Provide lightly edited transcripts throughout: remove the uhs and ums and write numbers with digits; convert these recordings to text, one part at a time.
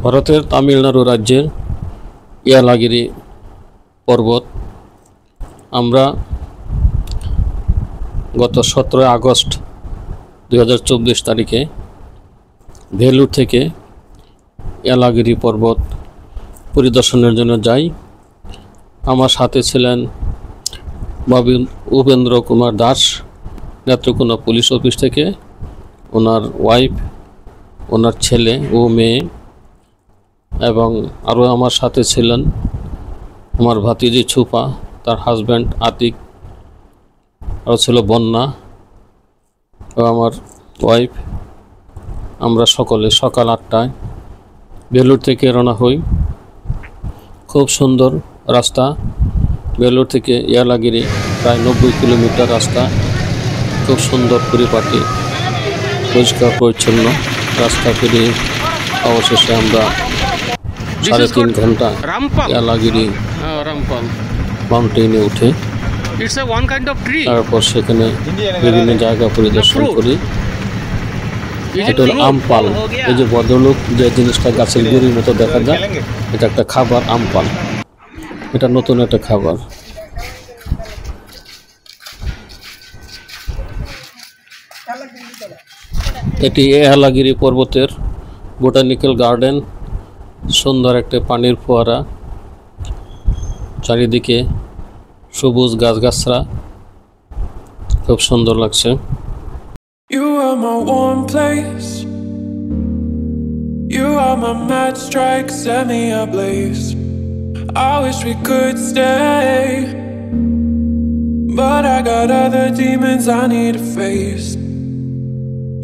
ভারতের তামিলনাড়ু রাজ্যের ইয়ালাগিরি পর্বত। আমরা গত 17 আগস্ট 2024 তারিখে ভেলুর থেকে ইয়ালাগিরি পর্বত পরিদর্শনের জন্য যাই। আমার সাথে ছিলেন উপেন্দ্র কুমার দাস, নেত্রকোনা পুলিশ অফিস থেকে, ওনার ওয়াইফ, ওনার ছেলে ও মেয়ে, এবং আরও আমার সাথে ছিলেন আমার ভাতিজি ছুপা, তার হাজব্যান্ড আতিক, আরও ছিল বন্যা ও আমার ওয়াইফ। আমরা সকলে সকাল 8টায় বেলুর থেকে রওনা হই। খুব সুন্দর রাস্তা, বেলুর থেকে ইয়ালাগিরি প্রায় 90 কিলোমিটার রাস্তা। খুব সুন্দর পরিপাটি, পরিষ্কার পরিচ্ছন্ন রাস্তা পেরিয়ে অবশেষে আমরা 3.5 ঘন্টা ইয়ালাগিরি মাউন্টেনে উঠে তারপর সেখানে বিভিন্ন জায়গা পরিদর্শন করি। এটা হলো আমপাল। এই যে ভদ্রলোক যে জিনিসটা গাছের গুঁড়ির মতো দেখা যায়, এটা একটা খাবার, আমপাল। এটা নতুন একটা খাবার। এটি ইয়ালাগিরি পর্বতের বোটানিক্যাল গার্ডেন। সুন্দর একটা পানির ফোয়ারা, চারিদিকে সবুজ গাছগাছরা, খুব সুন্দর লাগছে। You are my warm place. You are my mad strike, set me ablaze. I wish we could stay, but I got other demons I need to face.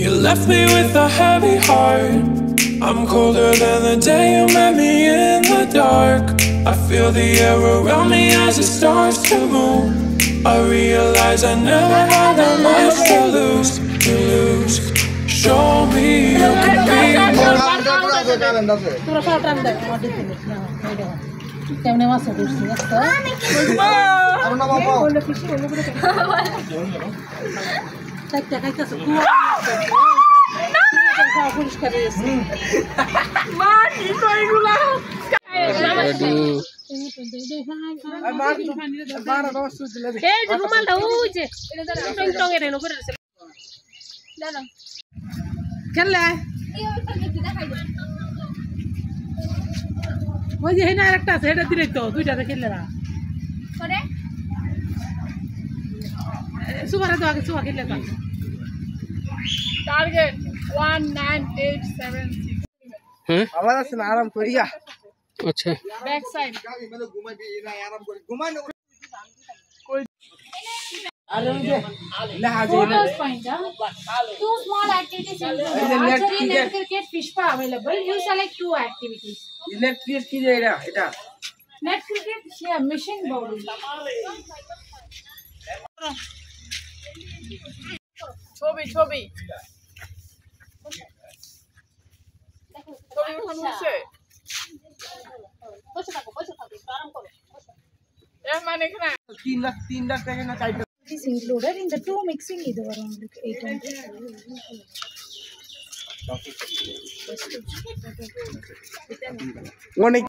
You left me with a heavy heart. I'm colder than the day you met me in the dark. I feel the air around me as it starts to move. I realize I never had that much to lose. To lose. Show me you can be more. ওই যে হেনা আরেকটা আছে, এটা দিলেই তো দুইটাতে খেললে না করে সুমারে তো আগে সুমা খেললে তো টার্গেট 19876। হ্যাঁ আবার আছে না, আরাম করিয়া। আচ্ছা, ব্যাক সাইড ঘুমাইবি না, আরাম করি ঘুমাই না। আরে ওই যে লাহাজে photos point, two small activities included: archery, net cricket, fish spa available. You select 2 activities. Electric কি রে এটা? Net cricket, yeah, machine bowling. ছবি ছবি ছবি উঠানো হচ্ছে। বসে থাকো আরাম করো। মানে এখানে 3 লাখ টাকা না 4 lakh is included in the 2 mixing either around 800. অনেক